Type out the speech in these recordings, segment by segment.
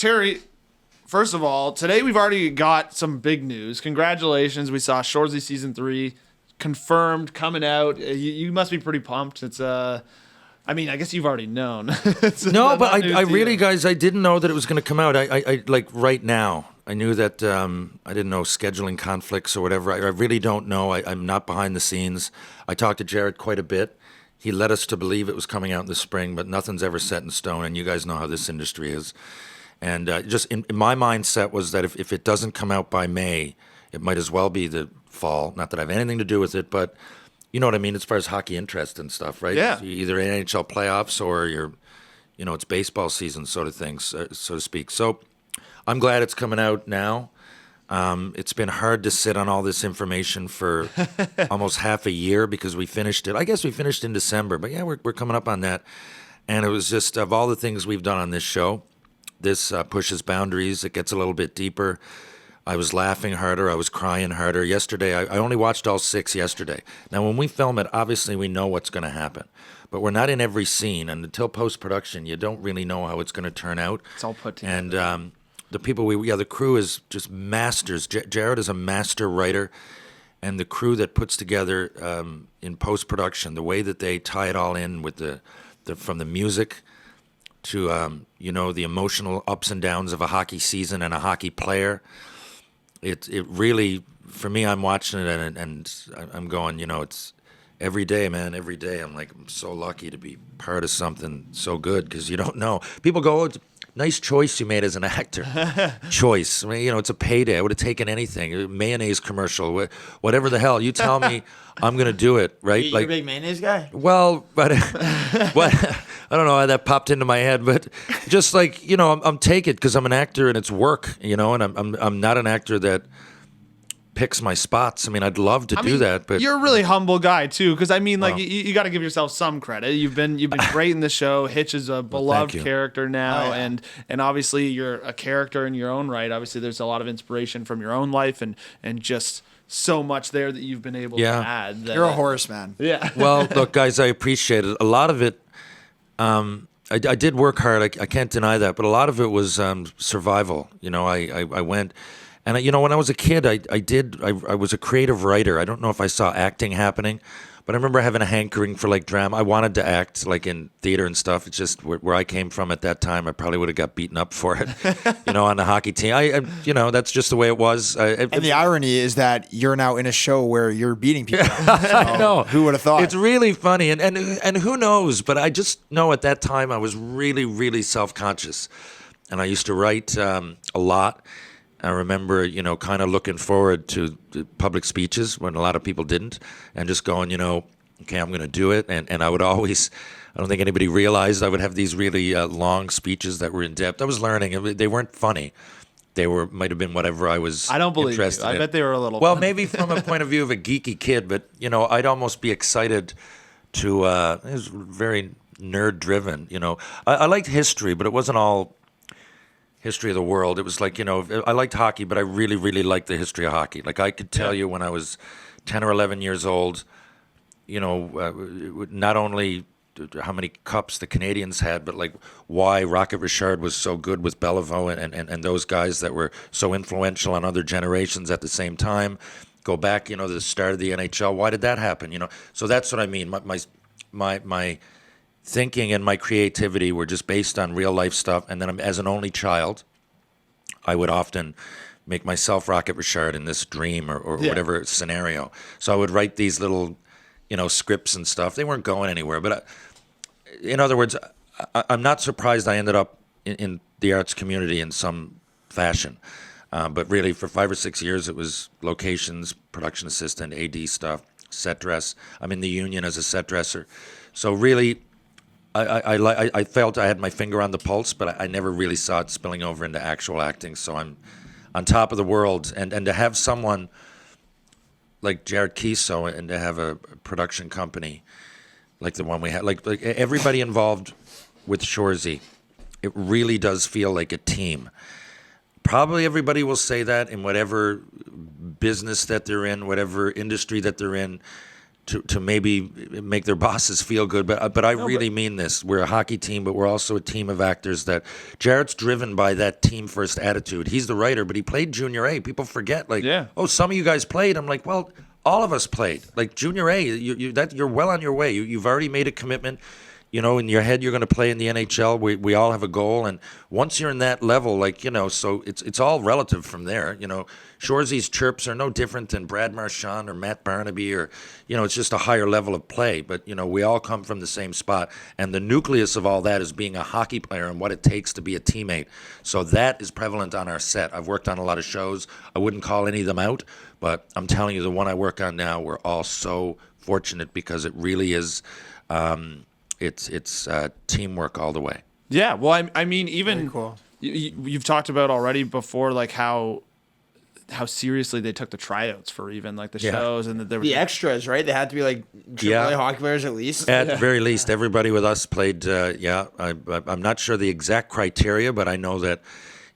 Terry, first of all, today we've already got some big news. Congratulations. We saw Shoresy'S season 3 confirmed coming out. You must be pretty pumped. It's I mean, I guess you've already known. No, but I really, guys, I didn't know that it was going to come out. I like right now. I knew that I didn't know scheduling conflicts or whatever. I really don't know. I'm not behind the scenes. I talked to Jared quite a bit. He led us to believe it was coming out in the spring, but nothing's ever set in stone. And you guys know how this industry is. And just in my mindset was that if it doesn't come out by May, it might as well be the fall. Not that I have anything to do with it, but you know what I mean as far as hockey interest and stuff, right? Yeah. Either NHL playoffs or it's baseball season sort of things, so to speak. So I'm glad it's coming out now. It's been hard to sit on all this information for almost half a year because we finished it. I guess we finished in December, but yeah, we're coming up on that. And it was just, of all the things we've done on this show, this pushes boundaries. It gets a little bit deeper. I was laughing harder. I was crying harder. Yesterday, I only watched all 6 yesterday. Now, when we film it, obviously we know what's going to happen. But we're not in every scene. And until post-production, you don't really know how it's going to turn out. It's all put together. And the people, the crew is just masters. Jared is a master writer. And the crew that puts together in post-production, the way that they tie it all in with from the music to, the emotional ups and downs of a hockey season and a hockey player. It really, for me, I'm watching it and I'm going, it's every day, man, every day. I'm like, I'm so lucky to be part of something so good because you don't know. People go, oh, it's a nice choice you made as an actor. Choice. I mean, it's a payday. I would have taken anything. A mayonnaise commercial, whatever the hell. You tell me, I'm going to do it, right? You're a big mayonnaise guy? Well, but what? I don't know how that popped into my head, but just like, I'm take it because I'm an actor and it's work, and I'm not an actor that picks my spots. I mean, I'd love to do that, but you're a really humble guy too. Because I mean, like you got to give yourself some credit. You've been great in the show. Hitch is a beloved character now, and obviously you're a character in your own right. Obviously, there's a lot of inspiration from your own life and just so much there that you've been able to add. You're a horse man. Yeah. Well, look, guys, I appreciate it. A lot of it. I did work hard. I can't deny that, but a lot of it was survival. I went, and when I was a kid, I was a creative writer. I don't know if I saw acting happening, but I remember having a hankering for like drama. I wanted to act like in theater and stuff. It's just where I came from at that time. I probably would have got beaten up for it, on the hockey team. I that's just the way it was. And the irony is that you're now in a show where you're beating people. I know. Who would have thought? It's really funny, and who knows? But I just know at that time I was really, really self-conscious, and I used to write a lot. I remember, kind of looking forward to the public speeches when a lot of people didn't, and just going, okay, I'm going to do it. And I would always, I don't think anybody realized I would have these really long speeches that were in depth. I was learning. They weren't funny. They might have been whatever I was I don't believe interested you. I in. bet they were a little Well, funny. maybe from a point of view of a geeky kid, but, I'd almost be excited to, it was very nerd-driven, I liked history, but it wasn't all history of the world. It was like, I liked hockey, but I really, really liked the history of hockey. Like I could tell you when I was 10 or 11 years old, not only how many cups the Canadians had, but like why Rocket Richard was so good with Beliveau and those guys that were so influential on other generations at the same time. Go back, to the start of the NHL. Why did that happen? So that's what I mean. My thinking and my creativity were just based on real life stuff. And then as an only child, I would often make myself Rocket Richard in this dream or whatever scenario. So I would write these little, scripts and stuff. They weren't going anywhere. But in other words, I'm not surprised I ended up in the arts community in some fashion. But really, for 5 or 6 years, it was locations, production assistant, AD stuff, set dress. I'm in the union as a set dresser. So really, I felt I had my finger on the pulse, but I never really saw it spilling over into actual acting. So I'm on top of the world. And to have someone like Jared Kiso and to have a production company like the one we had, like everybody involved with Shoresy, it really does feel like a team. Probably everybody will say that in whatever business that they're in, whatever industry that they're in. to maybe make their bosses feel good, but I really mean this. We're a hockey team, but we're also a team of actors. That Jarrett's driven by that team first attitude. He's the writer, but he played Junior A. People forget, oh, some of you guys played. I'm like, well, all of us played. Like Junior A, you're well on your way. You've already made a commitment. In your head, you're going to play in the NHL. We all have a goal, and once you're in that level, so it's all relative from there. Shoresy'S chirps are no different than Brad Marchand or Matt Barnaby, or it's just a higher level of play. But we all come from the same spot, and the nucleus of all that is being a hockey player and what it takes to be a teammate. So that is prevalent on our set. I've worked on a lot of shows. I wouldn't call any of them out, but I'm telling you, the one I work on now, we're all so fortunate because it really is. It's teamwork all the way. Yeah, well, I mean, even Very cool. You've talked about already before, like how seriously they took the tryouts for even like the shows, and that there was the extras, right? They had to be like AAA hockey players at least. At the very least, everybody with us played. I'm not sure the exact criteria, but I know that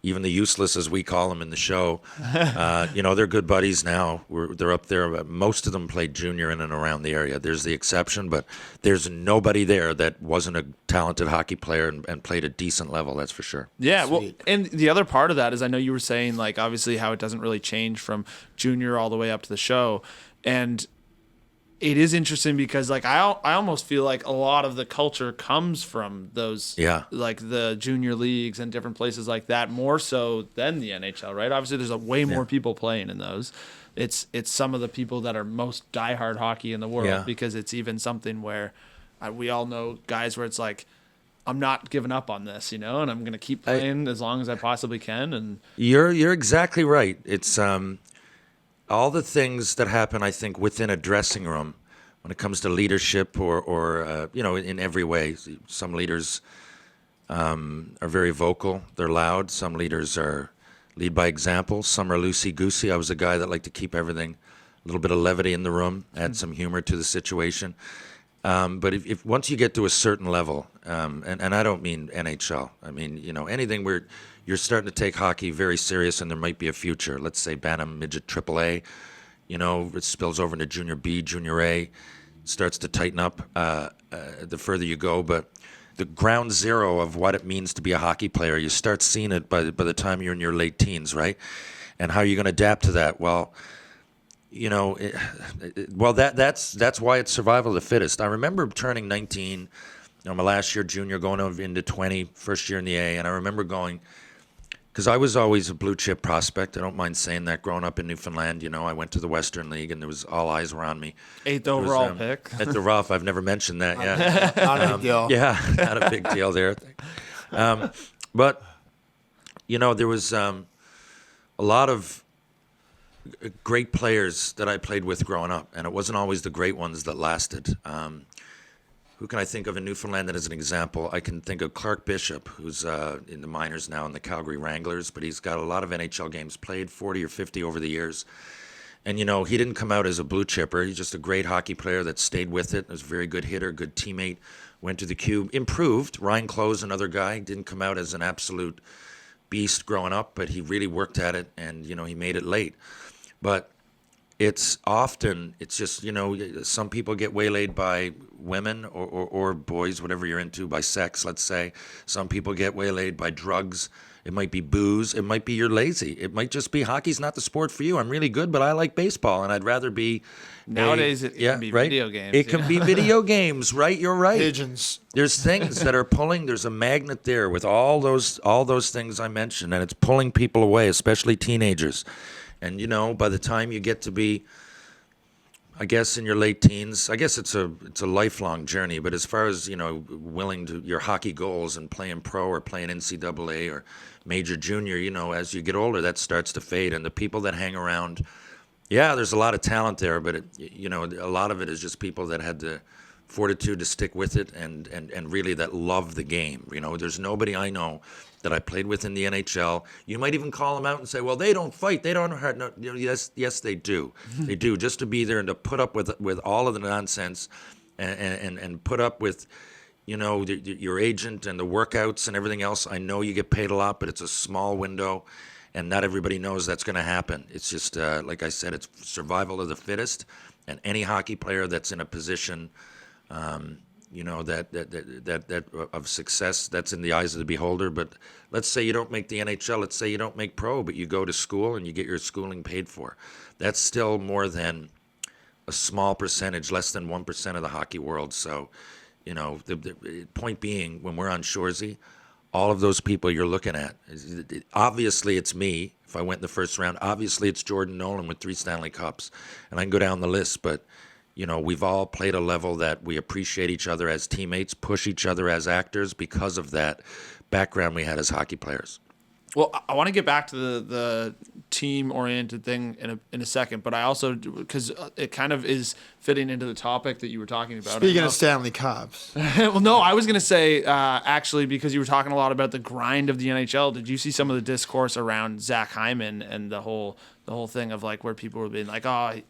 even the useless, as we call them in the show, they're good buddies now. They're up there. Most of them played junior in and around the area. There's the exception, but there's nobody there that wasn't a talented hockey player and played a decent level, that's for sure. Yeah, well, and the other part of that is I know you were saying, like, obviously how it doesn't really change from junior all the way up to the show. And it is interesting because, like, I almost feel like a lot of the culture comes from those, like the junior leagues and different places like that, more so than the NHL, right? Obviously, there's way more people playing in those. It's some of the people that are most diehard hockey in the world because it's even something where we all know guys where it's like, I'm not giving up on this, and I'm going to keep playing as long as I possibly can. And you're exactly right. It's all the things that happen, I think, within a dressing room when it comes to leadership or in every way. Some leaders are very vocal. They're loud. Some leaders lead by example. Some are loosey-goosey. I was a guy that liked to keep everything, a little bit of levity in the room, add some humor to the situation. But if once you get to a certain level, and I don't mean NHL, I mean, anything where you're starting to take hockey very serious and there might be a future. Let's say Bantam, Midget, AAA, it spills over into Junior B, Junior A, starts to tighten up the further you go. But the ground zero of what it means to be a hockey player, you start seeing it by the time you're in your late teens, right? And how are you going to adapt to that? Well, that's why it's survival of the fittest. I remember turning 19, my last year junior, going into 20, first year in the A, and I remember going, because I was always a blue chip prospect. I don't mind saying that. Growing up in Newfoundland, I went to the Western League, and there was all eyes were on me. 8th overall pick. At the Rough, I've never mentioned that yet. Not a big deal. Yeah, not a big deal there. But there was a lot of great players that I played with growing up, and it wasn't always the great ones that lasted. Who can I think of in Newfoundland that as an example? I can think of Clark Bishop, who's in the minors now in the Calgary Wranglers, but he's got a lot of NHL games played, 40 or 50 over the years. And, he didn't come out as a blue chipper. He's just a great hockey player that stayed with it. Was a very good hitter, good teammate, went to the Cube, improved. Ryan Close, another guy, didn't come out as an absolute beast growing up, but he really worked at it, and, he made it late. But it's just, some people get waylaid by women or boys, whatever you're into, by sex, let's say. Some people get waylaid by drugs. It might be booze. It might be you're lazy. It might just be hockey's not the sport for you. I'm really good, but I like baseball, and I'd rather be... Nowadays, it can be video games. It can be video games, right? You're right. Pigeons. There's things that are pulling. There's a magnet there with all those things I mentioned, and it's pulling people away, especially teenagers. And, by the time you get to be, I guess, in your late teens, I guess it's a lifelong journey. But as far as, willing to your hockey goals and playing pro or playing NCAA or major junior, as you get older, that starts to fade. And the people that hang around, there's a lot of talent there, but, a lot of it is just people that had the fortitude to stick with it and really that love the game. There's nobody I know that I played with in the NHL. You might even call them out and say, well, they don't fight. They don't hurt. No, yes, they do. They do. Just to be there and to put up with all of the nonsense and put up with, your agent and the workouts and everything else. I know you get paid a lot, but it's a small window, and not everybody knows that's going to happen. It's just, like I said, it's survival of the fittest. And any hockey player that's in a position, that of success, that's in the eyes of the beholder. But let's say you don't make the NHL. Let's say you don't make pro, but you go to school and you get your schooling paid for. That's still more than a small percentage, less than 1% of the hockey world. So, the point being, when we're on Shoresy, all of those people you're looking at, obviously it's me if I went in the first round. Obviously it's Jordan Nolan with 3 Stanley Cups. And I can go down the list, but, we've all played a level that we appreciate each other as teammates, push each other as actors because of that background we had as hockey players. Well, I want to get back to the team-oriented thing in a second, but I also, because it kind of is fitting into the topic that you were talking about. Speaking of Stanley Cups. Well, no, I was going to say, actually, because you were talking a lot about the grind of the NHL, did you see some of the discourse around Zack Hyman and the whole thing of like where people were being like, oh,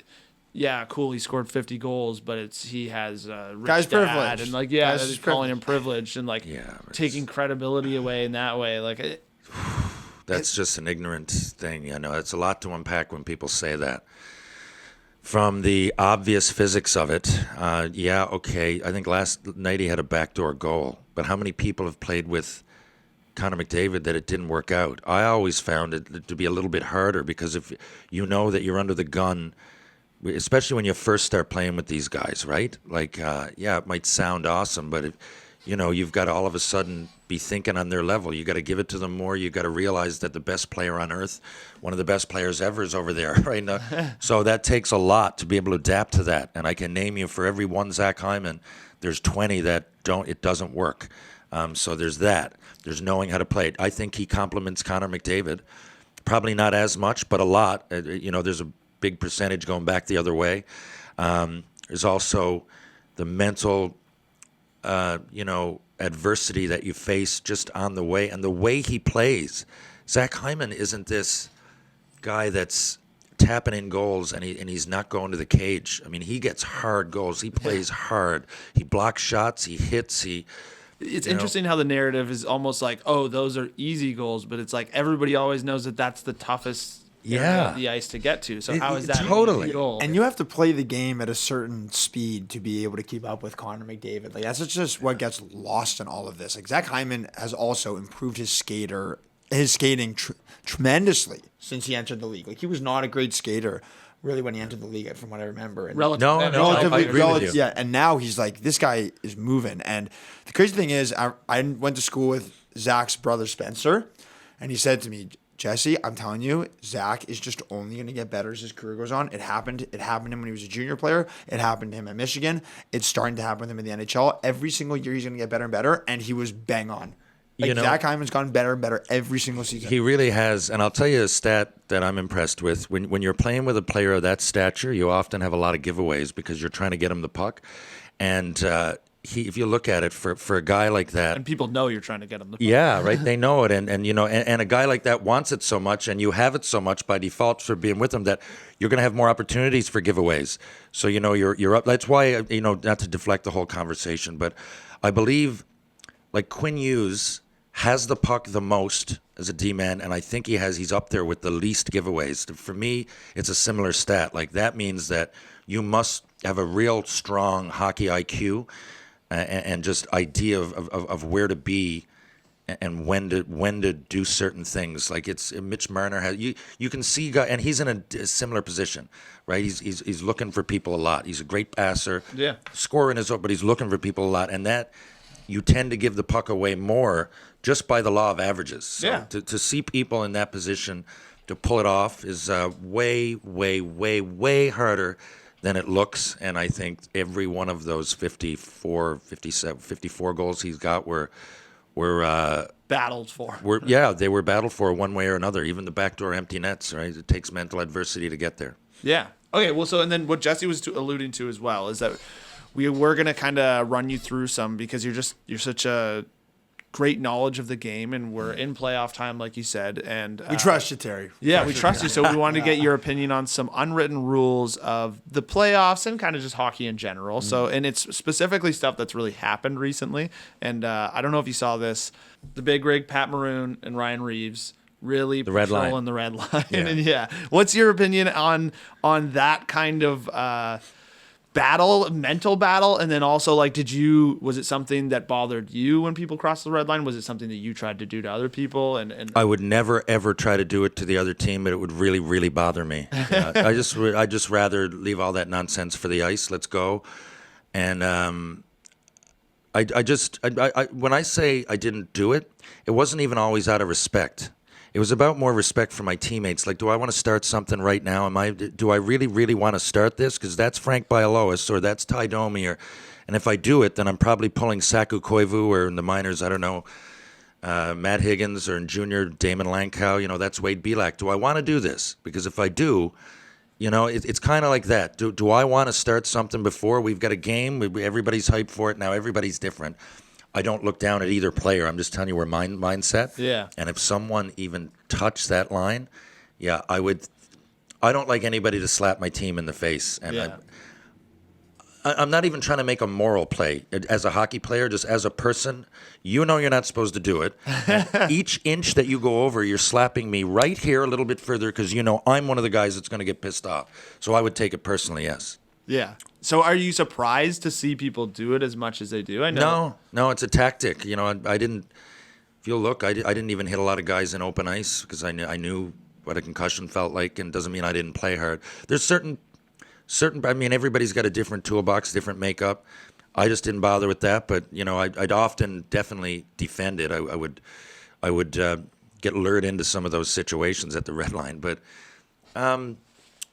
yeah, cool, he scored 50 goals, but he has rich guy's dad, privileged. and like, yeah, they're calling him privileged and like taking credibility away in that way. Like, that's just an ignorant thing. It's a lot to unpack when people say that. From the obvious physics of it, okay, I think last night he had a backdoor goal. But how many people have played with Connor McDavid that it didn't work out? I always found it to be a little bit harder because if you know that you're under the gun, especially when you first start playing with these guys, right? Like, it might sound awesome, but you've got to all of a sudden be thinking on their level. You got to give it to them more. You got to realize that the best player on earth, one of the best players ever, is over there right now. So that takes a lot to be able to adapt to that. And I can name you, for every one Zack Hyman, there's 20 that it doesn't work. So there's that. There's knowing how to play it. I think he complements Connor McDavid. Probably not as much, but a lot. There's a big percentage going back the other way. There's also the mental adversity that you face just on the way, and the way he plays. Zack Hyman isn't this guy that's tapping in goals and he's not going to the cage. I mean, he gets hard goals. He plays hard. He blocks shots. He hits. It's interesting how the narrative is almost like, oh, those are easy goals, but it's like everybody always knows that that's the toughest area of the ice to get to. So how is that totally an easy goal? And you have to play the game at a certain speed to be able to keep up with Connor McDavid. Like, that's just what gets lost in all of this. Like, Zack Hyman has also improved his skating tremendously since he entered the league. Like, he was not a great skater really when he entered the league, from what I remember. And I agree with you. Yeah, and now he's like, this guy is moving. And the crazy thing is, I went to school with Zach's brother Spencer, and he said to me, Jesse, I'm telling you, Zack is just only going to get better as his career goes on. It happened to him when he was a junior player. It happened to him at Michigan. It's starting to happen with him in the NHL. Every single year he's going to get better and better, and he was bang on. Zack Hyman's gotten better and better every single season. He really has, and I'll tell you a stat that I'm impressed with. When you're playing with a player of that stature, you often have a lot of giveaways because you're trying to get him the puck. And if you look at it, for a guy like that, and people know you're trying to get him the puck. Yeah, right. They know it, and a guy like that wants it so much, and you have it so much by default for being with him that you're going to have more opportunities for giveaways. So you're up. That's why not to deflect the whole conversation, but I believe like Quinn Hughes has the puck the most as a D-man, and I think he's up there with the least giveaways. For me, it's a similar stat. Like, that means that you must have a real strong hockey IQ and just idea of where to be and when to do certain things. Like, it's Mitch Marner has you can see guy, and he's in a similar position, right? He's looking for people a lot. He's a great passer, scoring his own, but he's looking for people a lot, and that you tend to give the puck away more just by the law of averages. So to see people in that position to pull it off is way, way, way, way harder than it looks. And I think every one of those 54 goals he's got were battled for. They were battled for one way or another. Even the backdoor empty nets, right? It takes mental adversity to get there. Yeah. Okay, well, so, and then what Jesse was alluding to as well is that we're going to kind of run you through some, because you're such a great knowledge of the game, and we're in playoff time, like you said. And we trust you, Terry. We trust you. So we wanted to get your opinion on some unwritten rules of the playoffs and kind of just hockey in general. So, and it's specifically stuff that's really happened recently. And I don't know if you saw this, the big rig, Pat Maroon and Ryan Reeves, really patrolling the red line. Yeah. And what's your opinion on that kind of mental battle, and then also like, was it something that bothered you when people crossed the red line? Was it something that you tried to do to other people? And I would never ever try to do it to the other team, but it would really, really bother me. I just rather leave all that nonsense for the ice. Let's go. And when I say I didn't do it, it wasn't even always out of respect. It was about more respect for my teammates. Like, do I want to start something right now? Do I really, really want to start this? Because that's Frank Bialowas or that's Ty Domi. And if I do it, then I'm probably pulling Saku Koivu, or in the minors, I don't know, Matt Higgins, or in junior, Damon Lankow. That's Wade Belak. Do I want to do this? Because if I do, it's kind of like that. Do I want to start something before we've got a game? Everybody's hyped for it. Now everybody's different. I don't look down at either player. I'm just telling you where my mindset. Yeah. And if someone even touched that line, yeah, I would. I don't like anybody to slap my team in the face. And I'm not even trying to make a moral play. As a hockey player, just as a person, you're not supposed to do it. And each inch that you go over, you're slapping me right here a little bit further because I'm one of the guys that's going to get pissed off. So I would take it personally, yes. Yeah. So are you surprised to see people do it as much as they do? I know. No, it's a tactic. I didn't. If you look, I didn't even hit a lot of guys in open ice because I knew what a concussion felt like, and doesn't mean I didn't play hard. There's certain. I mean, everybody's got a different toolbox, different makeup. I just didn't bother with that, but I'd often definitely defend it. I would get lured into some of those situations at the red line, but.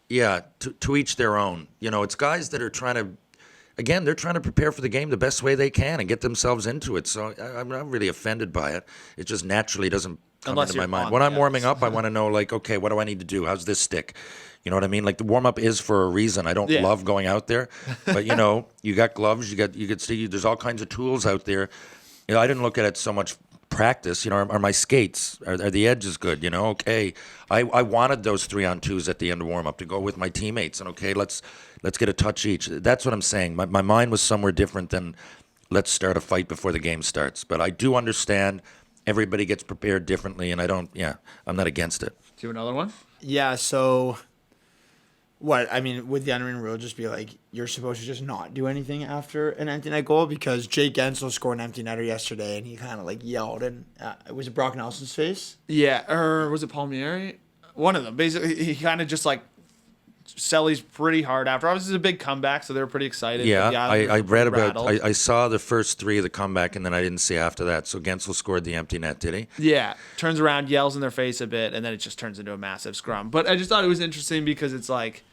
Yeah, to each their own. It's guys that are they're trying to prepare for the game the best way they can and get themselves into it. So I'm not really offended by it. It just naturally doesn't come into my mind. When I'm warming up, I want to know, like, okay, what do I need to do? How's this stick? You know what I mean? Like, the warm-up is for a reason. I don't love going out there. But, you got gloves. You can see there's all kinds of tools out there. I didn't look at it so much practice. Are my skates, are the edges good? Okay, I wanted those 3-on-2s at the end of warm-up to go with my teammates, and okay, let's get a touch each. That's what I'm saying. My mind was somewhere different than let's start a fight before the game starts. But I do understand everybody gets prepared differently, and I'm not against it. Do you have another one? Yeah, so what, I mean, would the unwritten rule just be like you're supposed to just not do anything after an empty net goal? Because Jake Gensel scored an empty netter yesterday, and he kind of like yelled, and was it Brock Nelson's face? Yeah, or was it Palmieri? One of them. Basically, he kind of just like Selly's pretty hard after. Obviously, it's a big comeback, so they were pretty excited. Yeah, I read rattled. about. I saw the first 3 of the comeback, and then I didn't see after that. So Gensel scored the empty net, did he? Yeah, turns around, yells in their face a bit, and then it just turns into a massive scrum. But I just thought it was interesting because it's like,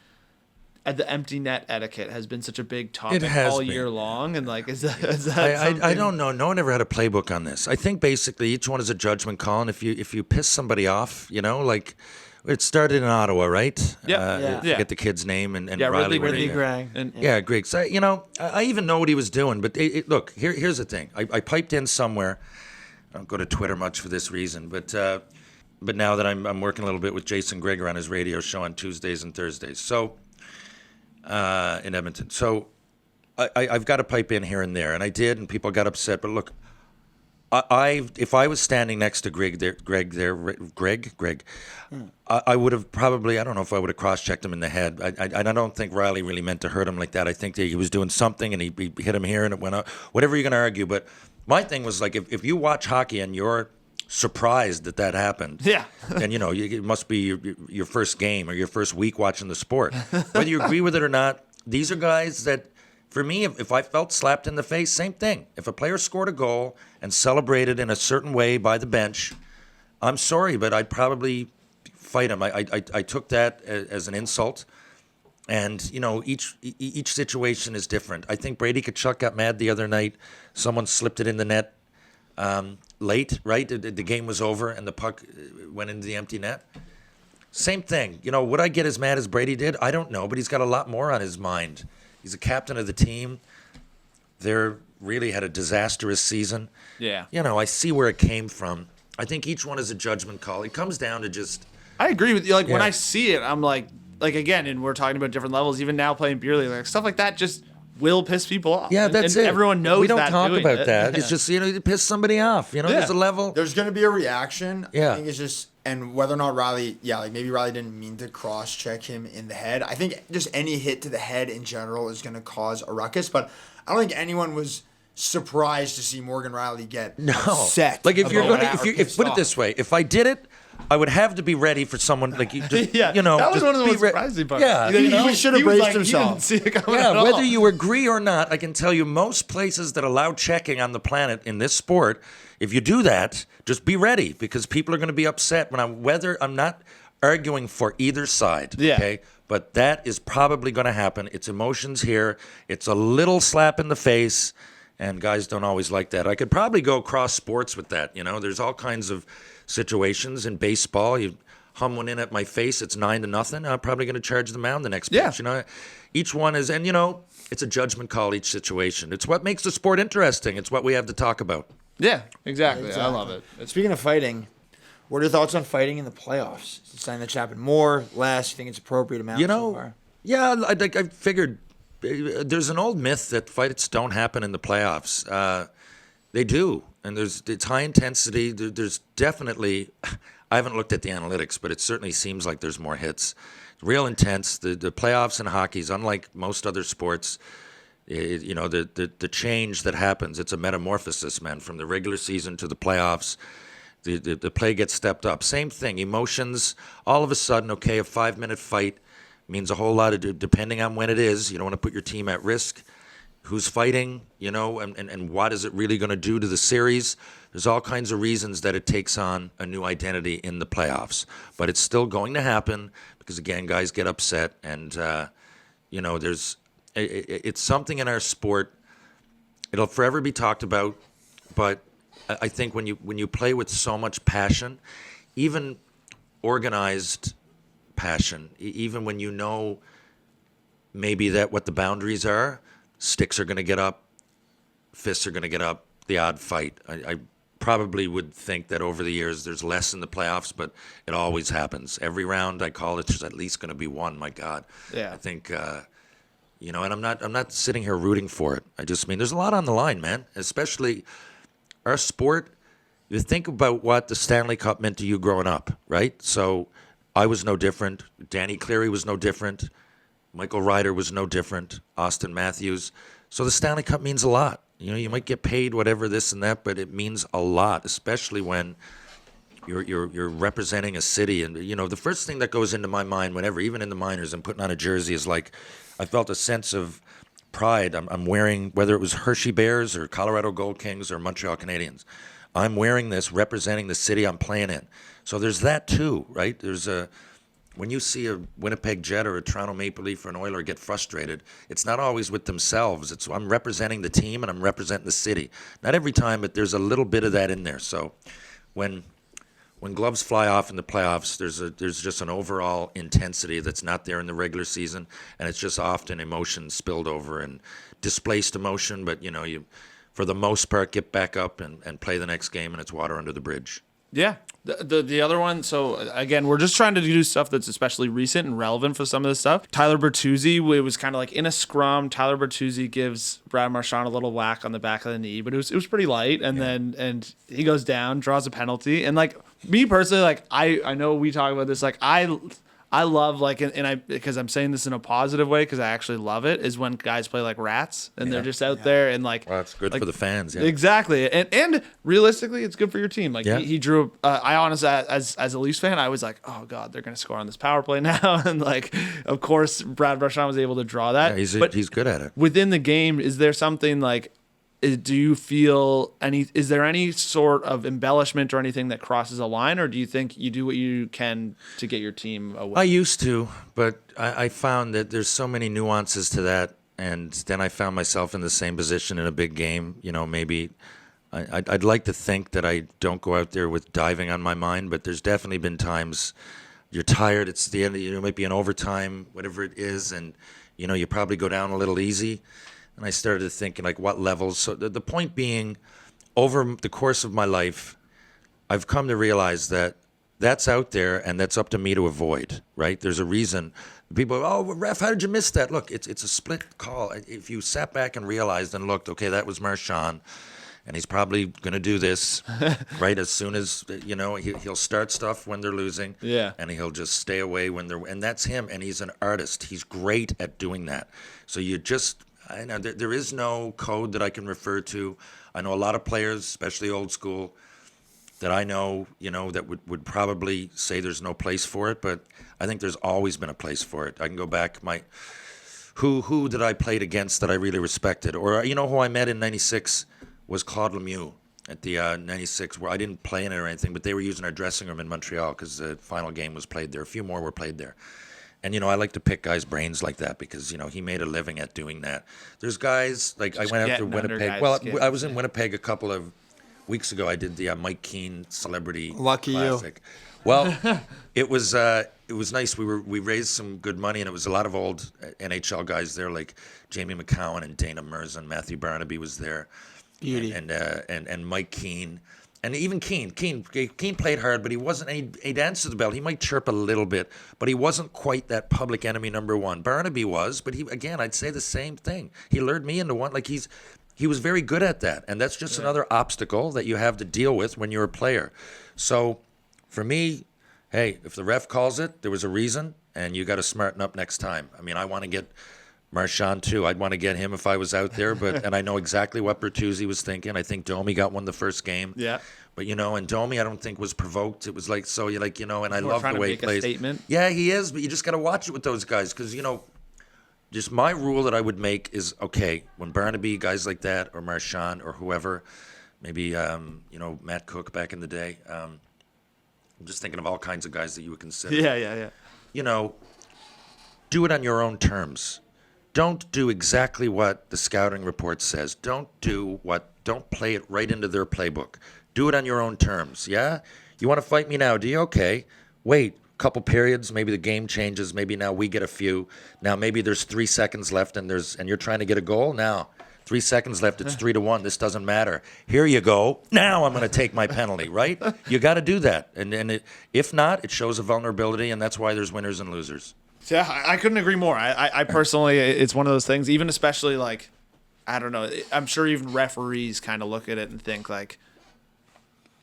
the empty net etiquette has been such a big topic all year long, and like, is that I don't know. No one ever had a playbook on this. I think basically each one is a judgment call, and if you piss somebody off, like it started in Ottawa, right? Yeah. I forget the kid's name and Ridley Gregg. Greg. So I even know what he was doing. But look, here's the thing. I piped in somewhere. I don't go to Twitter much for this reason, but now that I'm working a little bit with Jason Greger on his radio show on Tuesdays and Thursdays, so. In Edmonton. So I've got to pipe in here and there, and I did, and people got upset. But look, if I was standing next to Greg, I would have probably, I don't know if I would have cross-checked him in the head. I don't think Riley really meant to hurt him like that. I think that he was doing something, and he hit him here, and it went out. Whatever you're going to argue. But my thing was, like, if you watch hockey and you're surprised that happened. Yeah. And it must be your first game or your first week watching the sport. Whether you agree with it or not, these are guys that, for me, if I felt slapped in the face, same thing. If a player scored a goal and celebrated in a certain way by the bench, I'm sorry, but I'd probably fight him. I took that as an insult. And, each situation is different. I think Brady Tkachuk got mad the other night. Someone slipped it in the net. Late, right? The game was over and the puck went into the empty net. Same thing. Would I get as mad as Brady did? I don't know, but he's got a lot more on his mind. He's a captain of the team. They're really had a disastrous season. Yeah. I see where it came from. I think each one is a judgment call. It comes down to just... I agree with you. Like, when I see it, I'm like again, and we're talking about different levels, even now playing beer league, like, stuff like that just will piss people off. Yeah, that's it. Everyone knows that. We don't talk about it. that. It's just, you piss somebody off. There's a level. There's going to be a reaction. Yeah. I think it's just And whether or not Riley, maybe Riley didn't mean to cross-check him in the head. I think just any hit to the head in general is going to cause a ruckus. But I don't think anyone was surprised to see Morgan Riley get upset. Like if you're about going that or to, pissed put it off. this way, if I did it, I would have to be ready for someone like you. Just, Yeah, you know, that was just one of the be most surprising parts. Yeah, He- you know? he should have he was braced like, himself. You didn't see it coming Yeah, at all. whether you agree or not, I can tell you most places that allow checking on the planet in this sport, if you do that, just be ready because people are going to be upset I'm not arguing for either side. Yeah. Okay. But that is probably going to happen. It's emotions here. It's a little slap in the face, and guys don't always like that. I could probably go cross sports with that. You know, there's all kinds of situations in baseball. You hum one in at my face, it's 9-0. I'm probably going to charge the mound the next pitch. Yeah. You know, each one is, and you know, it's a judgment call each situation. It's what makes the sport interesting. It's what we have to talk about. Yeah, exactly. I love it. Speaking of fighting, what are your thoughts on fighting in the playoffs? Is it something that's happened more, less? You think it's appropriate amount You so know, far? yeah, I figured there's an old myth that fights don't happen in the playoffs. They do, and it's high intensity. There's definitely, I haven't looked at the analytics, but it certainly seems like there's more hits. Real intense. The playoffs in hockey is unlike most other sports. You know, the change that happens, it's a metamorphosis, man, from the regular season to the playoffs. The play gets stepped up. Same thing, emotions. All of a sudden, okay, a 5-minute fight means a whole lot of, depending on when it is. You don't want to put your team at risk. Who's fighting, you know, and what is it really going to do to the series? There's all kinds of reasons that it takes on a new identity in the playoffs. But it's still going to happen because, again, guys get upset. And, you know, it's something in our sport. It'll forever be talked about, but I think when you play with so much passion, even organized passion, even when you know maybe that what the boundaries are, sticks are going to get up, fists are going to get up, the odd fight. I probably would think that over the years there's less in the playoffs, but it always happens. Every round I call it, there's at least going to be one. My God, Yeah. I think. You know, and I'm not sitting here rooting for it. I just mean there's a lot on the line, man. Especially our sport. You think about what the Stanley Cup meant to you growing up, right? So I was no different. Danny Cleary was no different. Michael Ryder was no different. Austin Matthews. So the Stanley Cup means a lot. You know, you might get paid whatever this and that, but it means a lot, especially when you're representing a city. And you know, the first thing that goes into my mind whenever, even in the minors, I'm putting on a jersey is like, I felt a sense of pride. I'm wearing, whether it was Hershey Bears or Colorado Gold Kings or Montreal Canadiens, I'm wearing this representing the city I'm playing in. So there's that too, right? When you see a Winnipeg Jet or a Toronto Maple Leaf or an Oiler get frustrated, it's not always with themselves. I'm representing the team and I'm representing the city. Not every time, but there's a little bit of that in there. So when gloves fly off in the playoffs, there's just an overall intensity that's not there in the regular season, and it's just often emotion spilled over and displaced emotion. But you know, you for the most part get back up and play the next game, and it's water under the bridge. Yeah. The other one, so again, we're just trying to do stuff that's especially recent and relevant for some of this stuff. Tyler Bertuzzi, it was kind of like in a scrum, Tyler Bertuzzi gives Brad Marchand a little whack on the back of the knee, but it was pretty light, and he goes down, draws a penalty, and like me personally, like I know we talk about this, like I love, like, and I, because I'm saying this in a positive way, because I actually love it, is when guys play like rats and they're just out there and like. Well, that's good like, for the fans. Yeah. Exactly, and realistically, it's good for your team. Like he drew. I honestly, as a Leafs fan, I was like, oh god, they're gonna score on this power play now, and like, of course, Brad Marchand was able to draw that. Yeah, he's good at it. Within the game, is there something like? Do you feel is there any sort of embellishment or anything that crosses a line, or do you think you do what you can to get your team away? I used to, but I found that there's so many nuances to that, and then I found myself in the same position in a big game. You know, maybe I'd like to think that I don't go out there with diving on my mind, but there's definitely been times you're tired. It's the end. It might be an overtime, whatever it is, and you know you probably go down a little easy. And I started thinking, like, what levels? So the point being, over the course of my life, I've come to realize that that's out there, and that's up to me to avoid, right? There's a reason. People go, oh, ref, how did you miss that? Look, it's a split call. If you sat back and realized and looked, okay, that was Marchand, and he's probably going to do this, right? As soon as, he'll start stuff when they're losing. Yeah. And he'll just stay away when they're, and that's him. And he's an artist. He's great at doing that. So I know there is no code that I can refer to. I know a lot of players, especially old school, that I know, that would probably say there's no place for it. But I think there's always been a place for it. I can go back, who did I played against that I really respected? Or, who I met in 96 was Claude Lemieux at the 96, where I didn't play in it or anything, but they were using our dressing room in Montreal because the final game was played there. A few more were played there. And, I like to pick guys' brains like that because, he made a living at doing that. There's guys, like I went out to Winnipeg. Well, I was in Winnipeg a couple of weeks ago. I did the Mike Keane Celebrity Classic. Well, it was nice. We raised some good money, and it was a lot of old NHL guys there, like Jamie McCowan and Dana Merz, Matthew Barnaby was there. Beauty. And Mike Keane. And even Keane played hard, but he wasn't. He danced to the bell. He might chirp a little bit, but he wasn't quite that public enemy number one. Barnaby was, but I'd say the same thing. He lured me into one. Like he was very good at that, and that's just another obstacle that you have to deal with when you're a player. So, for me, hey, if the ref calls it, there was a reason, and you got to smarten up next time. I mean, I want to get Marchand too. I'd want to get him if I was out there, and I know exactly what Bertuzzi was thinking. I think Domi got one the first game. Yeah. But and Domi I don't think was provoked. It was like and I love the way he plays. Statement. Yeah, he is, but you just got to watch it with those guys because just my rule that I would make is okay when Barnaby, guys like that, or Marchand or whoever, maybe Matt Cook back in the day. I'm just thinking of all kinds of guys that you would consider. Yeah. Do it on your own terms. Don't do exactly what the scouting report says. Don't play it right into their playbook. Do it on your own terms, yeah? You want to fight me now, do you? Okay. Wait, a couple periods, maybe the game changes, maybe now we get a few. Now maybe there's 3 seconds left and you're trying to get a goal. Now, 3 seconds left, it's 3-1. This doesn't matter. Here you go. Now I'm going to take my penalty, right? You got to do that. And if not, it shows a vulnerability, and that's why there's winners and losers. Yeah, I couldn't agree more. I personally, it's one of those things, even especially I don't know, I'm sure even referees kind of look at it and think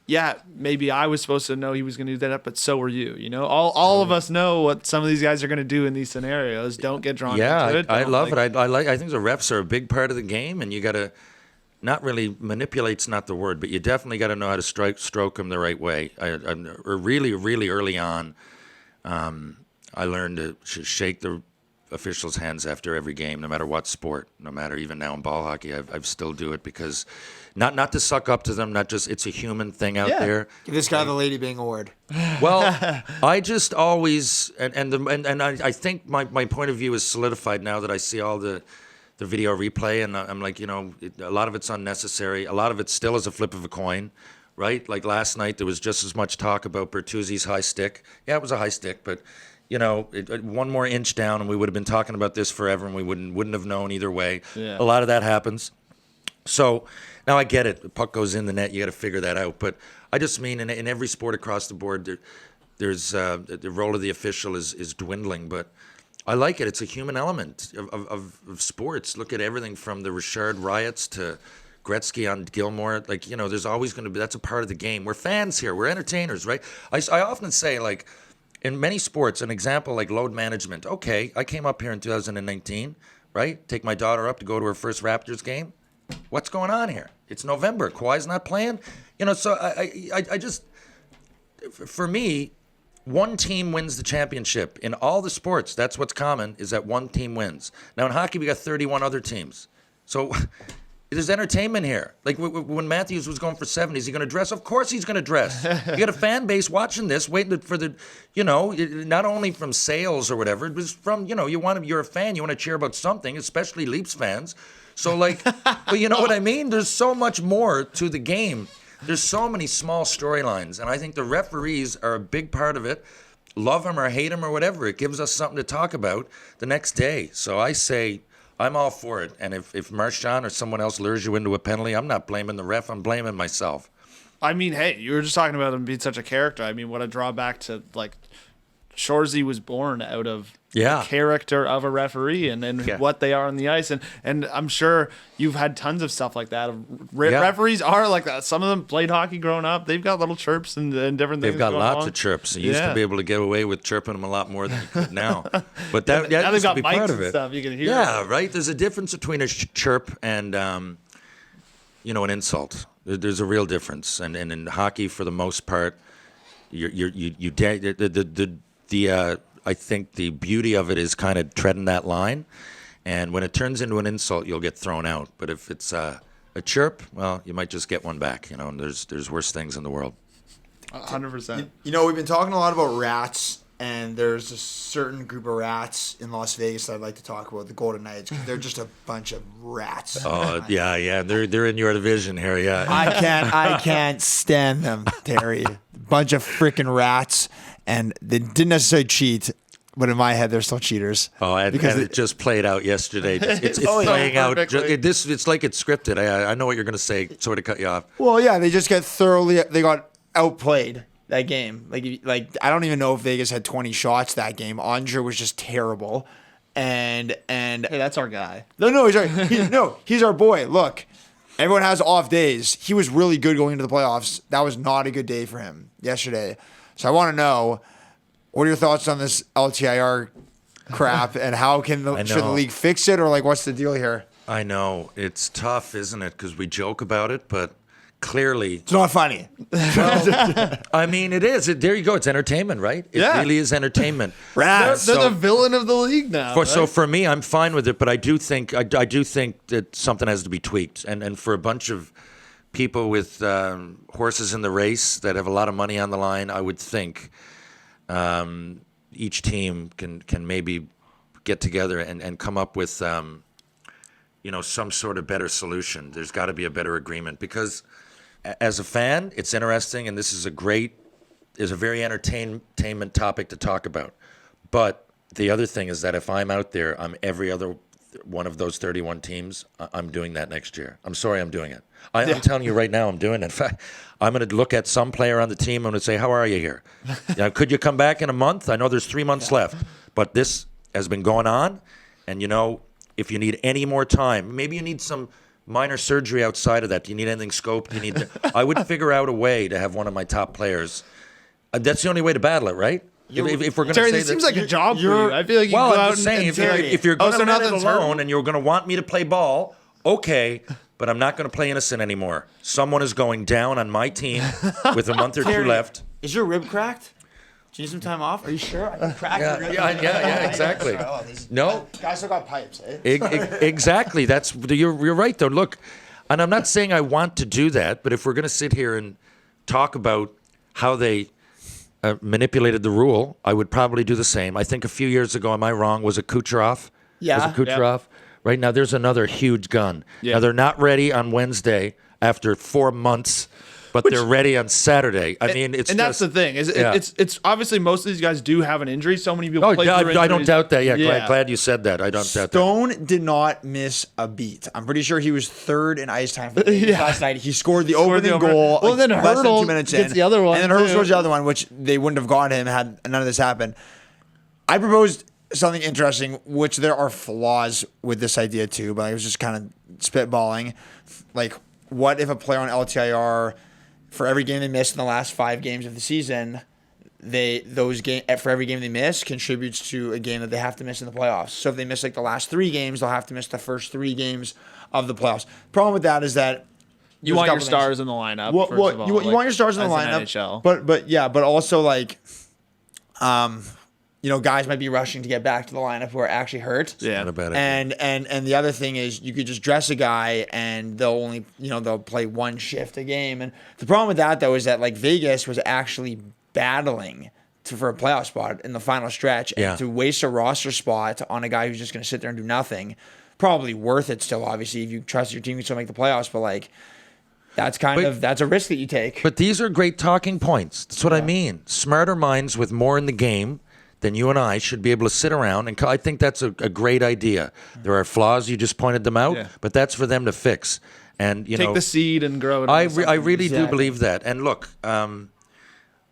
yeah, maybe I was supposed to know he was going to do that, but so were you. All of us know what some of these guys are going to do in these scenarios. Don't get drawn into it. I love it. I think the refs are a big part of the game, and you got to not really manipulate's not the word, but you definitely got to know how to stroke them the right way. Really, really early on. I learned to shake the officials' hands after every game, no matter what sport, no matter even now in ball hockey. I still do it because not to suck up to them, not just it's a human thing out there. Give this guy the Lady Byng Award. Well, I just always and I think my point of view is solidified now that I see all the video replay, and I'm like, a lot of it's unnecessary. A lot of it still is a flip of a coin. Right? Like last night, there was just as much talk about Bertuzzi's high stick. Yeah, it was a high stick, but one more inch down, and we would have been talking about this forever, and we wouldn't have known either way. Yeah. A lot of that happens. So now I get it. The puck goes in the net. You got to figure that out. But I just mean in every sport across the board, there's the role of the official is dwindling. But I like it. It's a human element of sports. Look at everything from the Richard riots to Gretzky on Gilmore. There's always going to be, that's a part of the game. We're fans here. We're entertainers, right? I often say, in many sports, an example like load management. Okay, I came up here in 2019, right? Take my daughter up to go to her first Raptors game. What's going on here? It's November. Kawhi's not playing. So I just, for me, one team wins the championship. In all the sports, that's what's common, is that one team wins. Now in hockey, we got 31 other teams. So there's entertainment here. Like when Matthews was going for 70, is he going to dress? Of course he's going to dress. You got a fan base watching this, waiting for the, not only from sales or whatever, it was from, you're a fan, you want to cheer about something, especially Leafs fans. So well, you know what I mean? There's so much more to the game. There's so many small storylines, and I think the referees are a big part of it. Love them or hate them or whatever, it gives us something to talk about the next day. So I say, I'm all for it. And if Marchand or someone else lures you into a penalty, I'm not blaming the ref. I'm blaming myself. I mean, hey, you were just talking about him being such a character. I mean, what a drawback to Shoresy was born out of Yeah. the character of a referee and Yeah. what they are on the ice. And I'm sure you've had tons of stuff like that. Yeah. Referees are like that. Some of them played hockey growing up. They've got little chirps and different things. They've got going lots on. of chirps. You used Yeah. to be able to get away with chirping them a lot more than you could now. But that Now they've used to got be mics part and of it. stuff. You can hear. Yeah, right. There's a difference between a chirp and an insult. There's a real difference. And in hockey, for the most part, I think the beauty of it is kind of treading that line. And when it turns into an insult, you'll get thrown out. But if it's a chirp, well, you might just get one back. And there's worse things in the world. 100%. We've been talking a lot about rats, and there's a certain group of rats in Las Vegas that I'd like to talk about, the Golden Knights, because they're just a bunch of rats. Oh, yeah. They're in your division here, yeah. I can't stand them, Terry. Bunch of freaking rats, and they didn't necessarily cheat, but in my head, they're still cheaters. Oh, and it just played out yesterday. It's Oh, yeah, playing out. perfectly. It's like it's scripted. I know what you're going to say. Sort of cut you off. Well, yeah, they just they got outplayed that game. Like I don't even know if Vegas had 20 shots that game. Andre was just terrible, and Hey, that's our guy. no, he's our boy. Look, everyone has off days. He was really good going into the playoffs. That was not a good day for him yesterday. So I want to know, what are your thoughts on this LTIR crap, and how should the league fix it, or like what's the deal here? I know it's tough, isn't it? Because we joke about it, but clearly, It's not funny. I mean, it is. There you go. It's entertainment, right? It Yeah. really is entertainment. Rats. They're the villain of the league now. So right? for me, I'm fine with it, but I do think that something has to be tweaked, and for a bunch of people with horses in the race that have a lot of money on the line, I would think each team can maybe get together and come up with some sort of better solution. There's got to be a better agreement, because as a fan, it's interesting, and this is a very entertainment topic to talk about. But the other thing is that if I'm out there, I'm every other one of those 31 teams. I'm doing that next year. I'm sorry, I'm doing it. I'm telling you right now, I'm doing it. In fact, I'm going to look at some player on the team. I'm going to say, how are you here? Could you come back in a month? I know there's 3 months left, but this has been going on. And, if you need any more time, maybe you need some minor surgery outside of that. Do you need anything scoped? I would figure out a way to have one of my top players. That's the only way to battle it, right? If we're going to Terry, say this seems like a job for you. I feel like you well, go I'm out just saying, and if you're going to let it nothing's alone hurt. and you're going to want me to play ball, okay, but I'm not going to play innocent anymore. Someone is going down on my team with a month or two Terry, left. Is your rib cracked? Do you need some time off? Are you sure? I can crack your rib. Yeah, exactly. No, Guys still got pipes, eh? exactly. You're right though. Look, and I'm not saying I want to do that, but if we're going to sit here and talk about how they manipulated the rule, I would probably do the same. I think a few years ago, am I wrong? Was it Kucherov? Yeah. Was it Kucherov? Right now, there's another huge gun. Yeah. Now they're not ready on Wednesday after 4 months. But they're ready on Saturday. I mean, it's that's the thing. It's obviously most of these guys do have an injury. So many people. Oh, play through I don't injuries. doubt that. Yeah, glad you said that. I don't doubt that. Stone did not miss a beat. I'm pretty sure he was third in ice time for the Vegas last night. He scored the opening goal. Well, then less than Hurdle 2 minutes gets in. the other one, And then Hurdle too. scores the other one, which they wouldn't have gotten him had none of this happened. I proposed something interesting, which there are flaws with this idea too, but I was just kind of spitballing. Like, what if a player on LTIR, for every game they missed in the last 5 games of the season, for every game they miss contributes to a game that they have to miss in the playoffs. So if they miss like the last 3 games, they'll have to miss the first 3 games of the playoffs. Problem with that is that You want your stars in the lineup. Well, first of all, you want your stars in the as an lineup, NHL. but also like, guys might be rushing to get back to the lineup who are actually hurt. Yeah. Not a bad idea. And the other thing is you could just dress a guy and they'll only they'll play 1 shift a game. And the problem with that though is that like Vegas was actually battling for a playoff spot in the final stretch, Yeah. and to waste a roster spot on a guy who's just going to sit there and do nothing, probably worth it still. Obviously, if you trust your team, you still make the playoffs. But like, that's a risk that you take. But these are great talking points. That's what I mean. Smarter minds with more in the game than you and I should be able to sit around. And I think that's a great idea. There are flaws. You just pointed them out. Yeah. But that's for them to fix. And, Take the seed and grow it. I into something. really do Exactly. believe that. And look,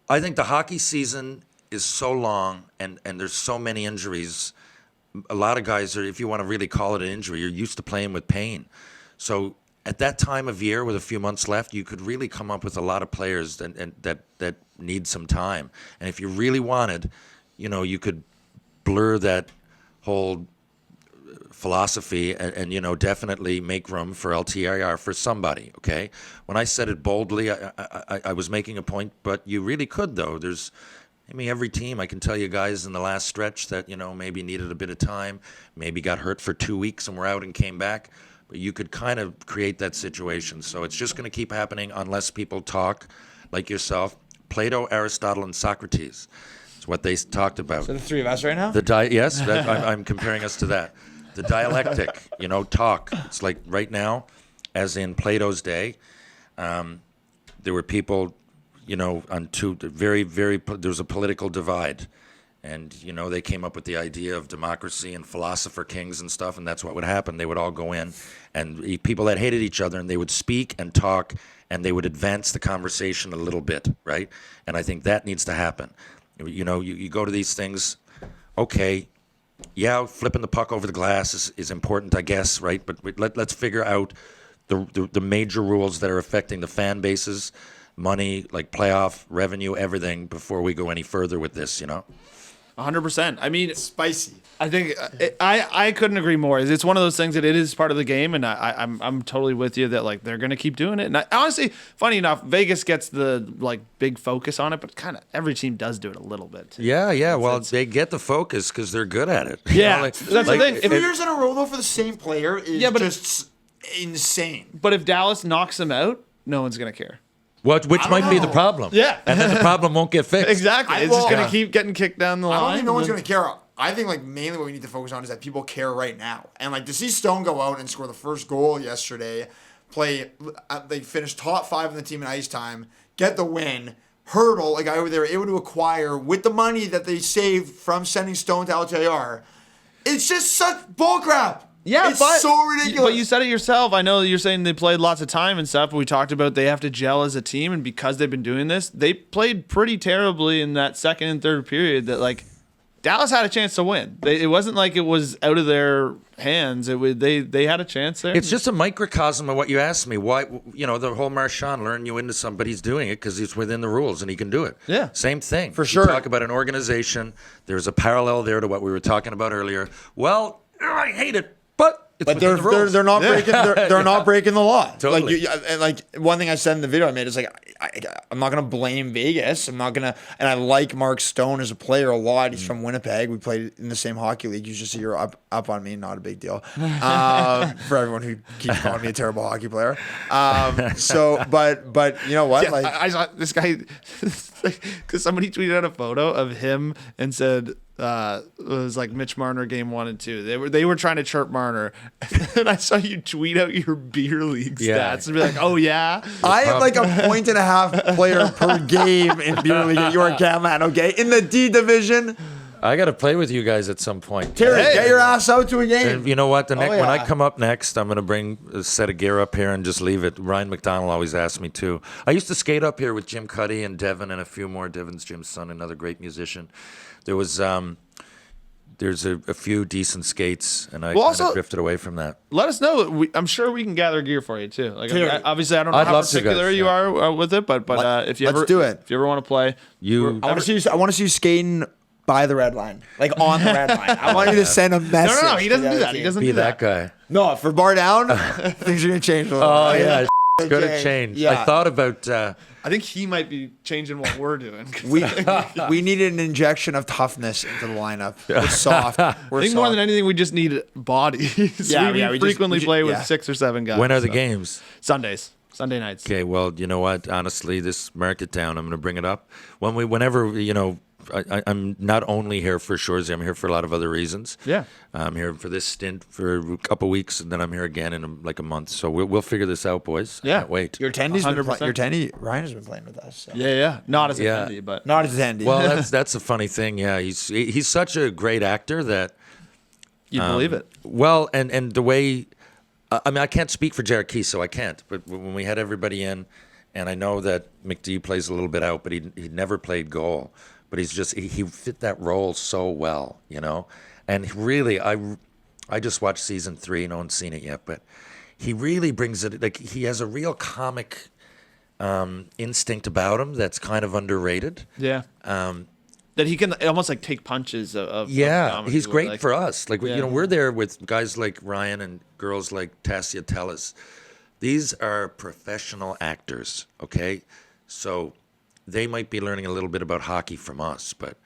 I think the hockey season is so long, and there's so many injuries. A lot of guys are, if you want to really call it an injury, you're used to playing with pain. So at that time of year with a few months left, you could really come up with a lot of players that need some time. And if you really wanted, you could blur that whole philosophy and definitely make room for LTIR for somebody, okay? When I said it boldly, I was making a point, but you really could, though. There's every team, I can tell you guys in the last stretch that, maybe needed a bit of time, maybe got hurt for 2 weeks and were out and came back. But you could kind of create that situation. So it's just going to keep happening unless people talk like yourself. Plato, Aristotle, and Socrates. It's what they talked about. So the three of us right now? Yes, I'm comparing us to that. The dialectic, talk. It's like right now, as in Plato's day, there were people, on there was a political divide. And, they came up with the idea of democracy and philosopher kings and stuff, and that's what would happen. They would all go in, and people that hated each other, and they would speak and talk, and they would advance the conversation a little bit, right? And I think that needs to happen. You go to these things, okay, yeah, flipping the puck over the glass is important, I guess, right? But let's figure out the major rules that are affecting the fan bases, money, like playoff, revenue, everything, before we go any further with this, 100%. I mean, It's spicy. I think I couldn't agree more. It's one of those things that it is part of the game, and I'm totally with you that like they're gonna keep doing it. And honestly, funny enough, Vegas gets the like big focus on it, but kind of every team does do it a little bit too. Yeah. Well, they get the focus because they're good at it. Yeah, that's the thing. 3 years in a row though for the same player is just insane. But if Dallas knocks them out, no one's gonna care. Which might be the problem. Yeah. And then the problem won't get fixed. Exactly. It's just gonna keep getting kicked down the line. I don't think no one's gonna care. I think like mainly what we need to focus on is that people care right now. And like to see Stone go out and score the first goal yesterday, they finished top 5 in the team in ice time, get the win, hurdle, like they were able to acquire with the money that they saved from sending Stone to LTIR. It's just such bullcrap. Yeah, it's so ridiculous. But you said it yourself. I know you're saying they played lots of time and stuff, but we talked about they have to gel as a team, and because they've been doing this, they played pretty terribly in that second and third period that, like, Dallas had a chance to win. It wasn't like it was out of their hands. They had a chance there. It's just a microcosm of what you asked me. Why, the whole Marchand luring you into somebody's doing it because he's within the rules and he can do it. Yeah. Same thing. For sure. You talk about an organization. There's a parallel there to what we were talking about earlier. Well, I hate it, but it's within the rules. they're not breaking they're not breaking the law. Totally. Like one thing I said in the video I made is like I'm not gonna blame Vegas. I'm not gonna, and I like Mark Stone as a player a lot. He's from Winnipeg. We played in the same hockey league. You just see you're up on me. Not a big deal for everyone who keeps calling me a terrible hockey player. But you know what? Yeah, like I saw this guy because somebody tweeted out a photo of him and said it was like Mitch Marner game 1 and 2. They were trying to chirp Marner, and I saw you tweet out your beer league stats and be like, "Oh yeah, I am like a 1.5 player per game in beer league at York man. Okay, in the D division. I got to play with you guys at some point. Terry, get your ass out to a game. And you know what? When yeah. I come up next, I'm going to bring a set of gear up here and just leave it. Ryan McDonald always asked me to. I used to skate up here with Jim Cuddy and Devin and a few more. Devin's Jim's son, another great musician. There was there's a few decent skates, and I kind of drifted away from that. let us know. I'm sure we can gather gear for you too. Like, Dude, obviously, I don't know how particular you are with it, but if you let's do it. If you ever want to play, I want to see you skating by the red line, like on the red line. I want you to send a message. No, he doesn't do that. He doesn't be do that guy. No, for bar down, things are gonna change a little. Oh yeah, it's gonna change. Yeah. I thought about. I think he might be changing what we're doing. We needed an injection of toughness into the lineup. We're soft. I think more than anything, we just need bodies. We frequently play with 6 or 7 guys. When are the games? Sunday nights. Okay, well, you know what? Honestly, this market town, I'm going to bring it up. Whenever, I'm not only here for Shoresy, I'm here for a lot of other reasons. Yeah. I'm here for this stint for a couple weeks, and then I'm here again in like a month. So we'll figure this out, boys. Yeah. I can't wait. Your attendee, Ryan has been playing with us. So. Yeah. Not as attendee, but not as attendee. Well, that's a funny thing. Yeah, he's such a great actor that you believe it. Well, and the way, I can't speak for Jared Key, so I can't. But when we had everybody in, and I know that McD plays a little bit out, but he never played goal. but he fit that role so well, you know. And really, I just watched season 3. No one's seen it yet, but he really brings it. Like, he has a real comic instinct about him that's kind of underrated. Yeah. That he can almost like take punches of comedy. He's great for us. Like, you know, we're there with guys like Ryan and girls like Tassia Tellis. These are professional actors, okay? So they might be learning a little bit about hockey from us, but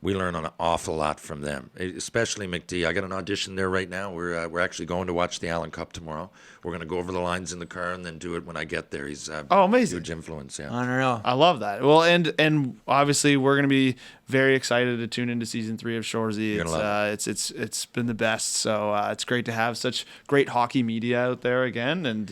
we learn an awful lot from them, especially McD. I got an audition there right now. We're actually going to watch the Allen Cup tomorrow. We're going to go over the lines in the car and then do it when I get there. He's amazing, huge influence. Yeah, unreal. I love that. Well, and obviously we're going to be very excited to tune into season 3 of Shoresy's. It's been the best. So it's great to have such great hockey media out there again, and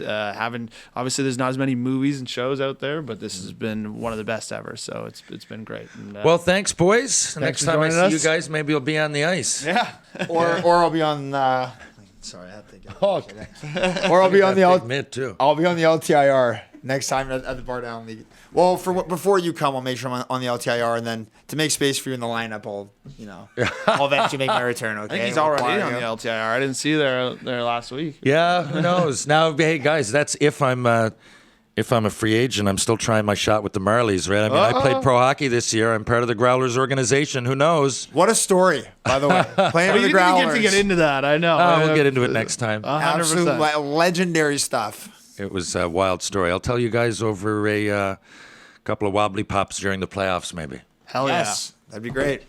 obviously there's not as many movies and shows out there, but this has been one of the best ever. So it's been great. And, well, thanks, boys. Next time I see you guys, maybe you'll be on the ice. Yeah, or I'll be on. Sorry, I have to get. Oh, or I'll be on the mid too. I'll be on the LTIR next time at the Bar Down League. Well, before you come, I'll make sure I'm on the LTIR, and then to make space for you in the lineup, I'll eventually make my return. Okay, I think he's already on the LTIR. I didn't see you there last week. Yeah, who knows? Now, hey guys, that's if I'm a free agent. I'm still trying my shot with the Marlies, right? I mean, I played pro hockey this year. I'm part of the Growlers organization. Who knows? What a story, by the way. Playing for the Growlers. You didn't get to get into that. I know. We'll get into it next time. 100%. Absolute legendary stuff. It was a wild story. I'll tell you guys over a couple of wobbly pops during the playoffs, maybe. Hell yes. That'd be great.